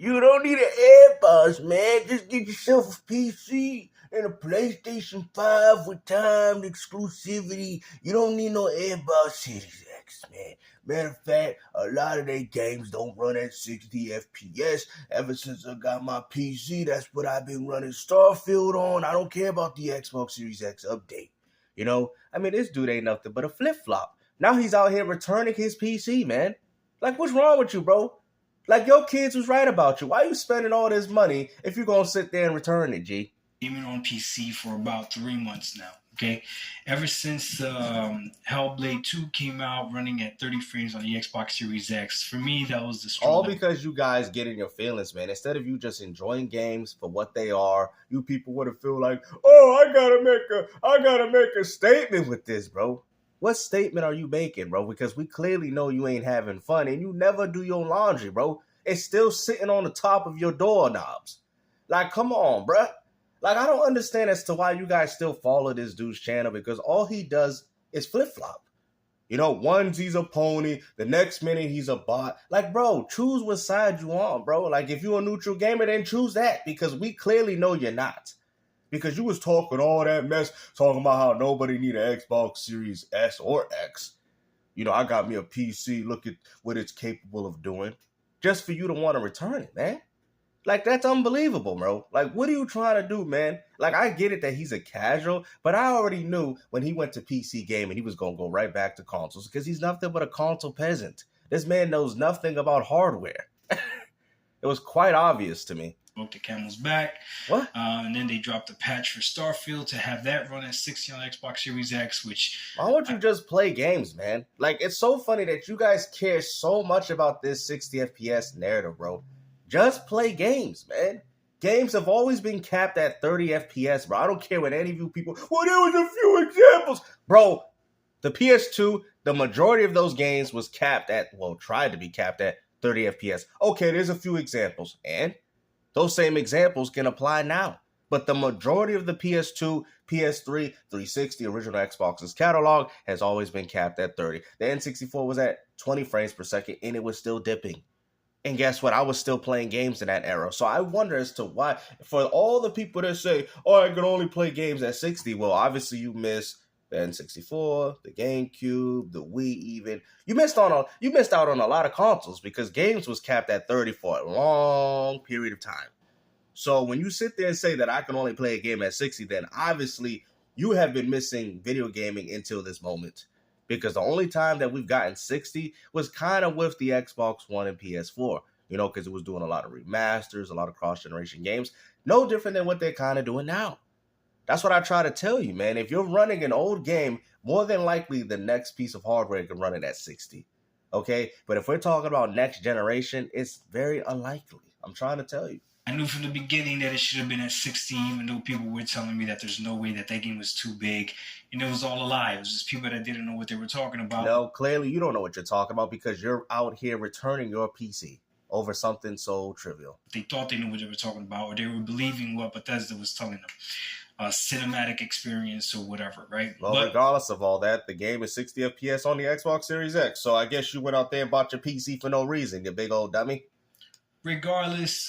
You don't need an Airbus, man. Just get yourself a PC and a PlayStation 5 with timed exclusivity. You don't need no Airbus Series X, man. Matter of fact, a lot of their games don't run at 60 FPS. Ever since I got my PC, that's what I've been running Starfield on. I don't care about the Xbox Series X update. I mean, this dude ain't nothing but a flip-flop. Now he's out here returning his PC, man. Like, what's wrong with you, bro? Like, your kids was right about you. Why are you spending all this money if you're going to sit there and return it, G? Gaming on PC for about 3 months now, okay? Ever since Hellblade 2 came out running at 30 frames on the Xbox Series X, for me, that was the struggle. All because you guys get in your feelings, man. Instead of you just enjoying games for what they are, you people would have feel like, oh, I gotta make a statement with this, bro. What statement are you making, bro? Because we clearly know you ain't having fun and you never do your laundry, bro. It's still sitting on the top of your doorknobs. Like, come on, bro. Like, I don't understand as to why you guys still follow this dude's channel, because all he does is flip-flop. Once he's a pony, the next minute he's a bot. Like, bro, choose what side you on, bro. Like, if you're a neutral gamer, then choose that, because we clearly know you're not. Because you was talking all that mess, talking about how nobody need an Xbox Series S or X. I got me a PC, look at what it's capable of doing. Just for you to want to return it, man. Like, that's unbelievable, bro. Like, what are you trying to do, man? Like, I get it that he's a casual, but I already knew when he went to PC gaming, he was going to go right back to consoles, because he's nothing but a console peasant. This man knows nothing about hardware. It was quite obvious to me. Broke the camel's back. What? And then they dropped a patch for Starfield to have that run at 60 on Xbox Series X, which... Why don't you just play games, man? Like, it's so funny that you guys care so much about this 60 FPS narrative, bro. Just play games, man. Games have always been capped at 30 FPS, bro. I don't care what any of you people... Well, there was a few examples. Bro, the PS2, the majority of those games was capped at... Well, tried to be capped at 30 FPS. Okay, there's a few examples. And those same examples can apply now. But the majority of the PS2, PS3, 360, original Xbox's catalog has always been capped at 30. The N64 was at 20 frames per second, and it was still dipping. And guess what? I was still playing games in that era. So I wonder as to why, for all the people that say, oh, I can only play games at 60. Well, obviously you miss the N64, the GameCube, the Wii even. You missed out on a lot of consoles, because games was capped at 30 for a long period of time. So when you sit there and say that I can only play a game at 60, then obviously you have been missing video gaming until this moment. Because the only time that we've gotten 60 was kind of with the Xbox One and PS4. Because it was doing a lot of remasters, a lot of cross-generation games. No different than what they're kind of doing now. That's what I try to tell you, man. If you're running an old game, more than likely the next piece of hardware can run it at 60. Okay? But if we're talking about next generation, it's very unlikely. I'm trying to tell you. I knew from the beginning that it should have been at 60, even though people were telling me that there's no way that game was too big. And it was all a lie. It was just people that didn't know what they were talking about. No, clearly you don't know what you're talking about, because you're out here returning your PC over something so trivial. They thought they knew what they were talking about, or they were believing what Bethesda was telling them. Cinematic experience or whatever, right? Well, regardless of all that, the game is 60 FPS on the Xbox Series X. So I guess you went out there and bought your PC for no reason, you big old dummy. Regardless,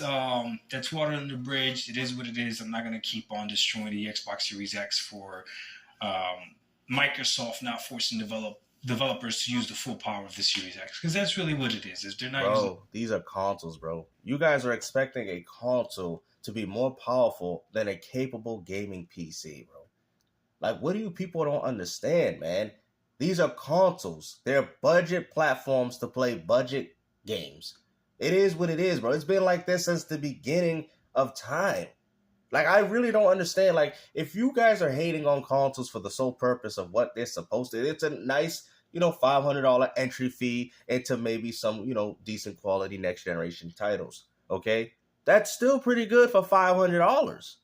that's water under the bridge. It is what it is. I'm not going to keep on destroying the Xbox Series X for Microsoft not forcing developers to use the full power of the Series X, because that's really what it is. If they're not these are consoles, bro. You guys are expecting a console to be more powerful than a capable gaming PC, bro. Like, what do you people don't understand, man? These are consoles. They're budget platforms to play budget games. It is what it is, bro. It's been like this since the beginning of time. Like, I really don't understand. Like, if you guys are hating on consoles for the sole purpose of what they're supposed to, it's a nice, $500 entry fee into maybe some, decent quality next generation titles. Okay? That's still pretty good for $500,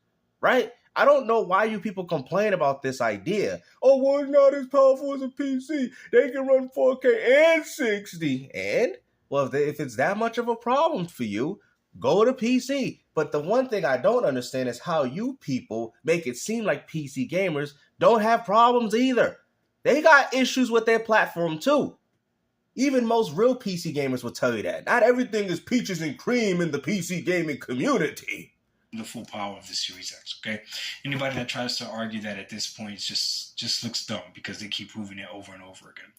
right? I don't know why you people complain about this idea. Oh, well, it's not as powerful as a PC. They can run 4K and 60. And, well, if it's that much of a problem for you, go to PC. But the one thing I don't understand is how you people make it seem like PC gamers don't have problems either. They got issues with their platform too. Even most real PC gamers will tell you that. Not everything is peaches and cream in the PC gaming community. The full power of the Series X, okay? Anybody that tries to argue that at this point just looks dumb because they keep proving it over and over again.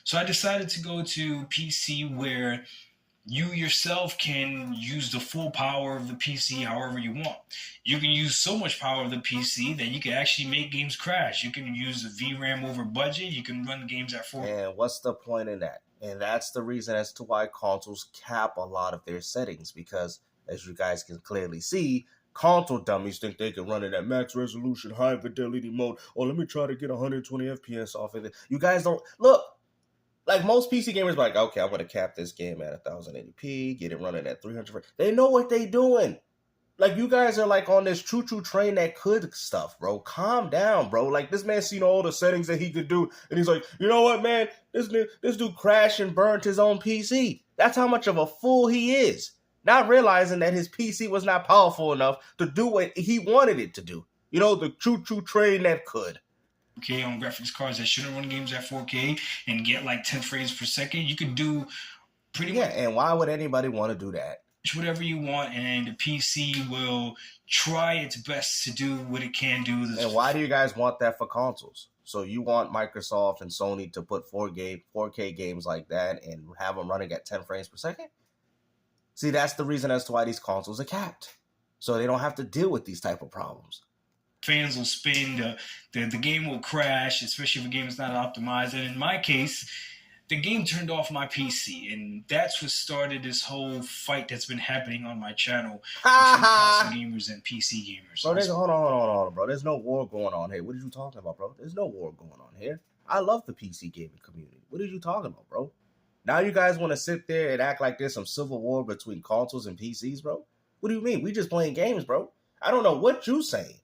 So I decided to go to PC where you yourself can use the full power of the PC however you want. You can use so much power of the PC that you can actually make games crash. You can use a VRAM over budget. You can run games at 4. And what's the point in that? And that's the reason as to why consoles cap a lot of their settings, because as you guys can clearly see, console dummies think they can run it at max resolution, high fidelity mode. Oh, let me try to get 120 FPS off of it. You guys don't look like most PC gamers. Like, okay, I'm going to cap this game at 1080p, get it running at 300. They know what they doing. Like, you guys are like on this choo-choo train that could stuff, bro. Calm down, bro. Like, this man seen all the settings that he could do, and he's like, you know what, man? This dude crashed and burnt his own PC. That's how much of a fool he is. Not realizing that his PC was not powerful enough to do what he wanted it to do. You know, the choo-choo train that could. Okay, on graphics cards that shouldn't run games at 4K and get like 10 frames per second. You could do pretty much. Yeah, and why would anybody want to do that? Whatever you want, and the PC will try its best to do what it can do. And why do you guys want that for consoles? So you want Microsoft and Sony to put 4K games like that and have them running at 10 frames per second? See, that's the reason as to why these consoles are capped. So they don't have to deal with these type of problems. Fans will spin, the game will crash, especially if the game is not optimized. And in my case, the game turned off my PC, and that's what started this whole fight that's been happening on my channel between console gamers and PC gamers. Bro, hold on, bro. There's no war going on here. What are you talking about, bro? There's no war going on here. I love the PC gaming community. What are you talking about, bro? Now you guys want to sit there and act like there's some civil war between consoles and PCs, bro? What do you mean? We just playing games, bro. I don't know what you saying,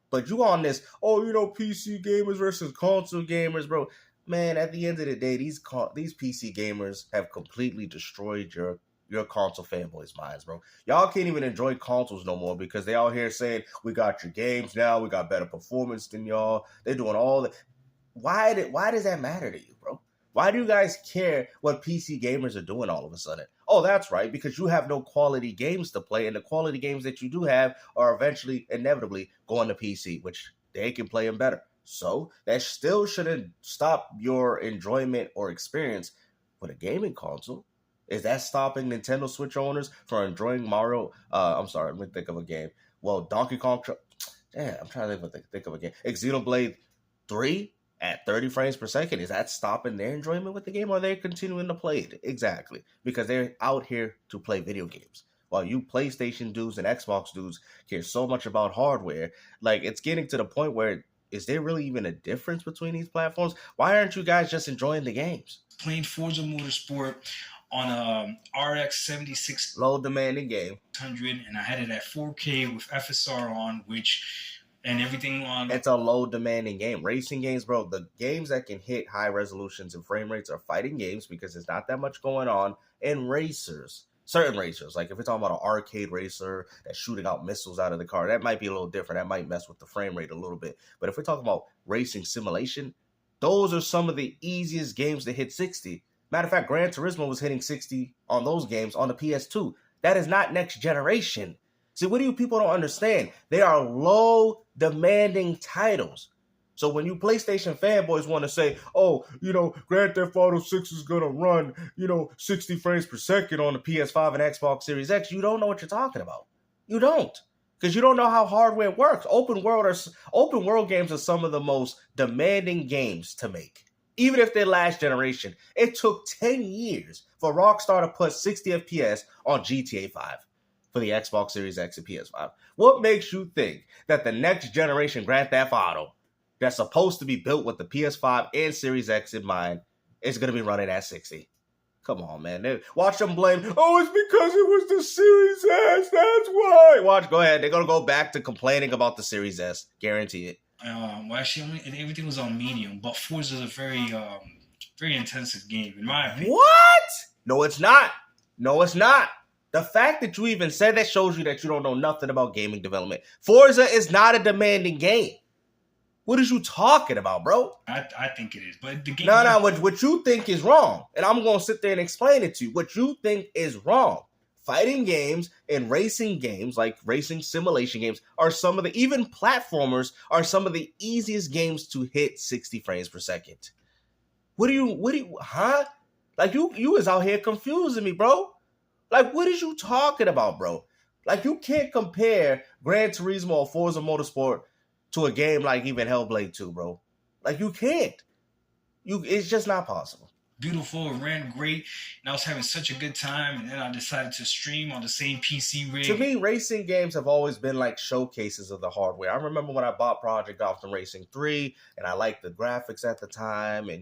but you on this, oh, you know, PC gamers versus console gamers, bro. Man, at the end of the day, these PC gamers have completely destroyed your console fanboys' minds, bro. Y'all can't even enjoy consoles no more because they out here saying, we got your games now, we got better performance than y'all. They're doing all that. Why does that matter to you, bro? Why do you guys care what PC gamers are doing all of a sudden? Oh, that's right, because you have no quality games to play, and the quality games that you do have are eventually, inevitably, going to PC, which they can play them better. So that still shouldn't stop your enjoyment or experience with a gaming console. Is that stopping Nintendo Switch owners from enjoying Mario? I'm sorry, let me think of a game. Well, Donkey Kong. Damn, I'm trying to think of a game. Xenoblade 3 at 30 frames per second. Is that stopping their enjoyment with the game, or are they continuing to play it? Exactly, because they're out here to play video games. While you PlayStation dudes and Xbox dudes care so much about hardware, like it's getting to the point where is there really even a difference between these platforms? Why aren't you guys just enjoying the games? Playing Forza Motorsport on a RX 76 low demanding game 100, and I had it at 4K with FSR on, and everything on. It's a low demanding game. Racing games, bro, the games that can hit high resolutions and frame rates are fighting games because there's not that much going on. And racers, certain racers, like if we're talking about an arcade racer that's shooting out missiles out of the car, that might be a little different. That might mess with the frame rate a little bit. But if we're talking about racing simulation, those are some of the easiest games to hit 60. Matter of fact, Gran Turismo was hitting 60 on those games on the PS2. That is not next generation. See, what do you people don't understand? They are low demanding titles. So when you PlayStation fanboys want to say, oh, you know, Grand Theft Auto 6 is going to run, 60 frames per second on the PS5 and Xbox Series X, you don't know what you're talking about. You don't. Because you don't know how hardware works. Open world games are some of the most demanding games to make. Even if they're last generation. It took 10 years for Rockstar to put 60 FPS on GTA 5 for the Xbox Series X and PS5. What makes you think that the next generation Grand Theft Auto that's supposed to be built with the PS5 and Series X in mind is going to be running at 60? Come on, man. Watch them blame, oh, it's because it was the Series S, that's why. Watch, go ahead. They're going to go back to complaining about the Series S. Guarantee it. Well, actually, everything was on medium, but Forza is a very, very intensive game, in my opinion. What? No, it's not. No, it's not. The fact that you even said that shows you that you don't know nothing about gaming development. Forza is not a demanding game. What is you talking about, bro? I think it is, but the game. No, what you think is wrong, and I'm gonna sit there and explain it to you. What you think is wrong. Fighting games and racing games, like racing simulation games, are some of the, even platformers are some of the easiest games to hit 60 frames per second. What do you, huh? Like you is out here confusing me, bro. Like, what is you talking about, bro? Like, you can't compare Gran Turismo or Forza Motorsport to a game like even Hellblade 2, bro. Like, you can't. It's just not possible. Beautiful, it ran great, and I was having such a good time, and then I decided to stream on the same PC rig. To me, racing games have always been like showcases of the hardware. I remember when I bought Project Gotham Racing 3, and I liked the graphics at the time, and,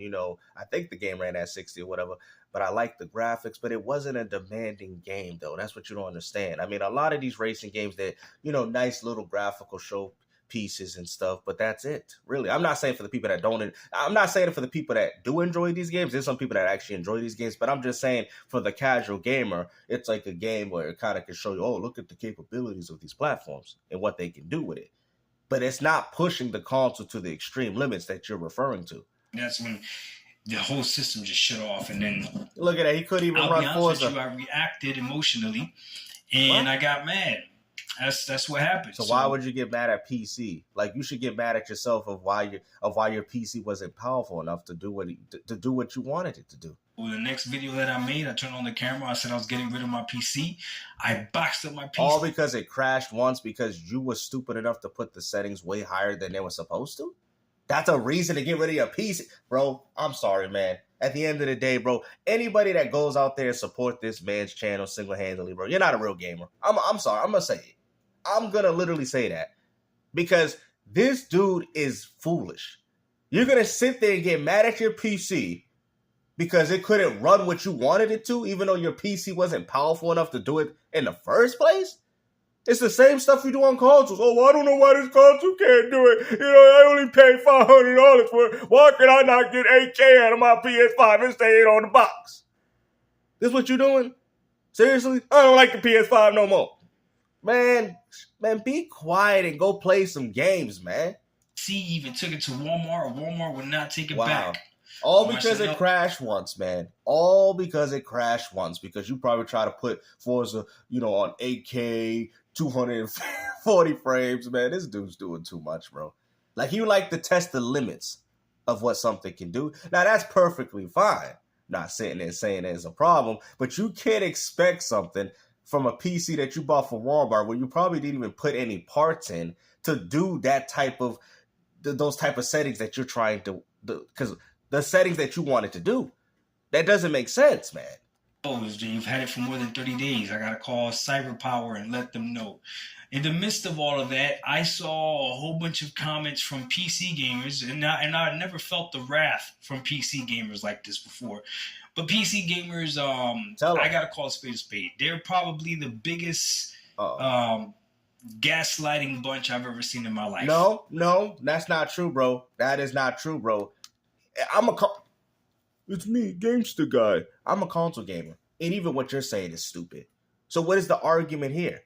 I think the game ran at 60 or whatever, but I liked the graphics, but it wasn't a demanding game, though. That's what you don't understand. I mean, a lot of these racing games, that nice little graphical show pieces and stuff, but that's it. Really, I'm not saying for the people that don't. I'm not saying it for the people that do enjoy these games. There's some people that actually enjoy these games, but I'm just saying for the casual gamer, it's like a game where it kind of can show you, oh, look at the capabilities of these platforms and what they can do with it. But it's not pushing the console to the extreme limits that you're referring to. That's when the whole system just shut off, and then look at that. He couldn't even run Forza. I reacted emotionally, and I got mad. That's what happened. So why would you get mad at PC? Like, you should get mad at yourself of why your PC wasn't powerful enough to do what you wanted it to do. Well, the next video that I made, I turned on the camera. I said I was getting rid of my PC. I boxed up my PC. All because it crashed once because you were stupid enough to put the settings way higher than they were supposed to? That's a reason to get rid of your PC? Bro, I'm sorry, man. At the end of the day, bro, anybody that goes out there and support this man's channel single-handedly, bro, you're not a real gamer. I'm sorry. I'm going to say it. I'm going to literally say that because this dude is foolish. You're going to sit there and get mad at your PC because it couldn't run what you wanted it to, even though your PC wasn't powerful enough to do it in the first place? It's the same stuff we do on consoles. Oh, I don't know why this console can't do it. I only paid $500 for it. Why can I not get 8K out of my PS5 and stay on the box? This what you doing? Seriously? I don't like the PS5 no more. Man, be quiet and go play some games, man. See, even took it to Walmart. Walmart would not take it back. All because it crashed once, man. All because it crashed once. Because you probably try to put Forza, on 8K, 240 frames, man. This dude's doing too much, bro. Like, you like to test the limits of what something can do. Now, that's perfectly fine. Not sitting there saying there's a problem, but you can't expect something from a PC that you bought from Walmart where you probably didn't even put any parts in to do that type of, those type of settings that you're trying to, because the settings that you wanted to do. That doesn't make sense, man. Oh, you've had it for more than 30 days. I got to call CyberPower and let them know. In the midst of all of that, I saw a whole bunch of comments from PC gamers, and I never felt the wrath from PC gamers like this before. But PC gamers, I got to call a spade a spade. They're probably the biggest gaslighting bunch I've ever seen in my life. No, that's not true, bro. That is not true, bro. It's me, Gamester Guy. I'm a console gamer. And even what you're saying is stupid. So what is the argument here?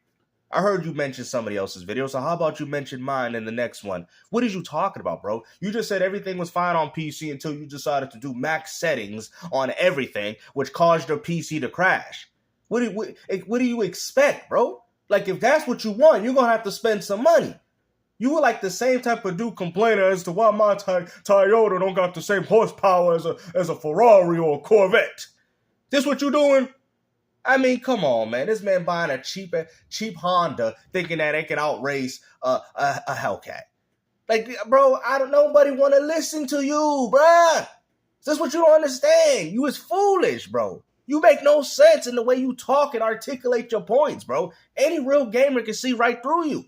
I heard you mention somebody else's video, so how about you mention mine in the next one? What are you talking about, bro? You just said everything was fine on PC until you decided to do max settings on everything, which caused your PC to crash. What do you expect, bro? Like, if that's what you want, you're going to have to spend some money. You were like the same type of dude complaining as to why my Toyota don't got the same horsepower as a Ferrari or a Corvette. This what you doing? I mean, come on, man. This man buying a cheap Honda thinking that it can outrace a Hellcat. Like, bro, nobody want to listen to you, bruh. This what you don't understand. You is foolish, bro. You make no sense in the way you talk and articulate your points, bro. Any real gamer can see right through you.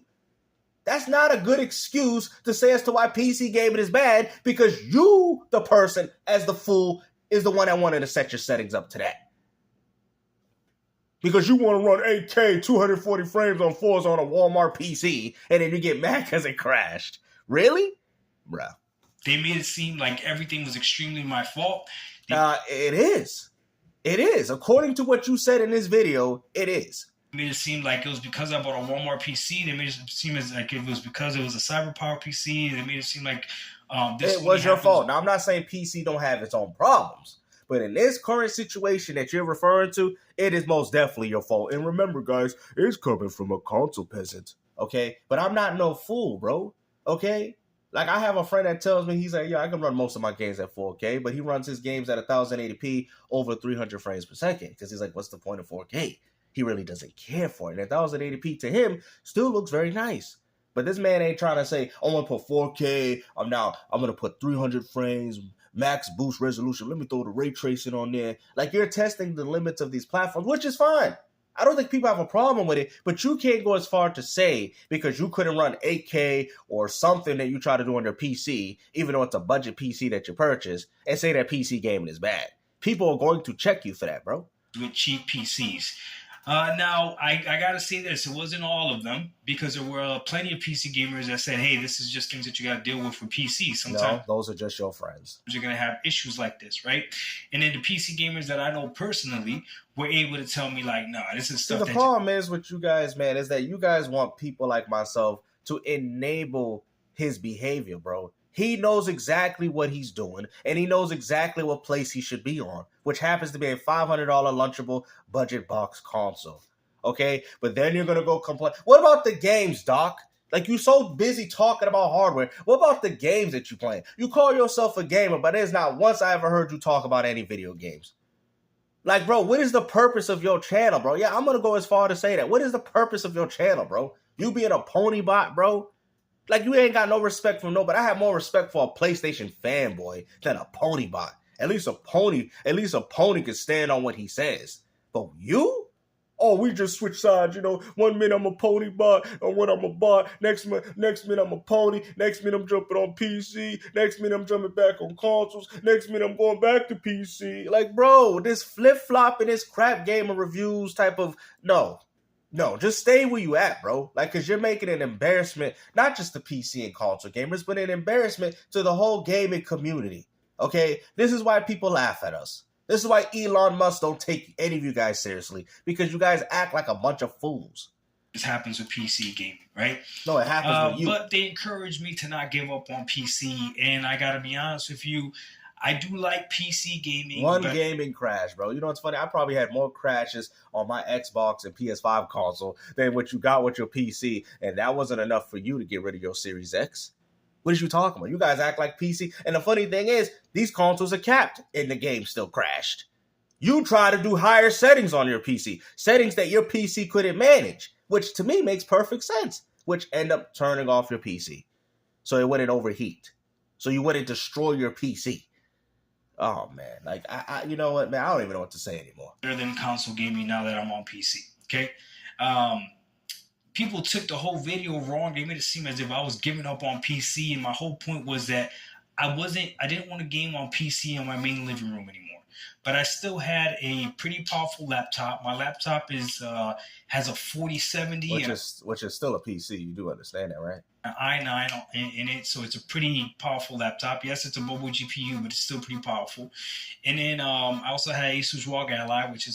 That's not a good excuse to say as to why PC gaming is bad, because you, the person, as the fool, is the one that wanted to set your settings up to that. Because you want to run 8K, 240 frames on Forza on a Walmart PC, and then you get mad because it crashed. Really? Bruh. They made it seem like everything was extremely my fault. It is. It is. According to what you said in this video, it is. made it seem like it was because I bought a Walmart PC. They made it seem as like it was because it was a CyberPower PC. They made it seem like this It was your fault. Now, I'm not saying PC don't have its own problems, but in this current situation that you're referring to, it is most definitely your fault. And remember, guys, it's coming from a console peasant, okay? But I'm not no fool, bro, okay? Like, I have a friend that tells me, he's like, yeah, I can run most of my games at 4K, but he runs his games at 1080p over 300 frames per second because he's like, what's the point of 4K? He really doesn't care for it. And 1080p to him still looks very nice. But this man ain't trying to say, I'm going to put 4K, I'm going to put 300 frames, max boost resolution, let me throw the ray tracing on there. Like, you're testing the limits of these platforms, which is fine. I don't think people have a problem with it, but you can't go as far to say because you couldn't run 8K or something that you try to do on your PC, even though it's a budget PC that you purchase, and say that PC gaming is bad. People are going to check you for that, bro. With cheap PCs. Now, I got to say this. It wasn't all of them because there were plenty of PC gamers that said, hey, this is just things that you got to deal with for PC. Sometimes no, those are just your friends. You're going to have issues like this, right? And then the PC gamers that I know personally were able to tell me, like, no, this is stuff. See, the problem is with you guys, man, is that you guys want people like myself to enable his behavior, bro. He knows exactly what he's doing, and he knows exactly what place he should be on, which happens to be a $500 lunchable budget box console. Okay? But then you're going to go complain. What about the games, Doc? Like, you so busy talking about hardware. What about the games that you play? You call yourself a gamer, but there's not once I ever heard you talk about any video games. Like, bro, what is the purpose of your channel, bro? Yeah, I'm going to go as far to say that. What is the purpose of your channel, bro? You being a pony bot, bro? Like, you ain't got no respect for nobody. I have more respect for a PlayStation fanboy than a pony bot. At least a pony can stand on what he says. But you? Oh, we just switch sides, you know. 1 minute I'm a pony bot, and when I'm a bot, next minute I'm a pony, next minute I'm jumping on PC, next minute I'm jumping back on consoles, next minute I'm going back to PC. Like, bro, this flip-flop and this crap gamer reviews type of, no, just stay where you at, bro. Like, because you're making an embarrassment, not just to PC and console gamers, but an embarrassment to the whole gaming community, okay? This is why people laugh at us. This is why Elon Musk don't take any of you guys seriously, because you guys act like a bunch of fools. This happens with PC gaming, right? No, it happens with you. But they encourage me to not give up on PC, and I got to be honest with you, I do like PC gaming. One gaming crash, bro. You know what's funny? I probably had more crashes on my Xbox and PS5 console than what you got with your PC, and that wasn't enough for you to get rid of your Series X. What is you talking about? You guys act like PC. And the funny thing is, these consoles are capped, and the game still crashed. You try to do higher settings on your PC, settings that your PC couldn't manage, which to me makes perfect sense, which end up turning off your PC. So it wouldn't overheat. So you wouldn't destroy your PC. Oh, man. Like, you know what, man? I don't even know what to say anymore. Better than console gaming now that I'm on PC, okay? People took the whole video wrong. They made it seem as if I was giving up on PC, and my whole point was that I didn't want to game on PC in my main living room anymore. But I still had a pretty powerful laptop. My laptop has a 4070. Which is still a PC. You do understand that, right? An i9 in it, so it's a pretty powerful laptop. Yes, it's a mobile GPU, but it's still pretty powerful. And then I also had Asus ROG Ally, which is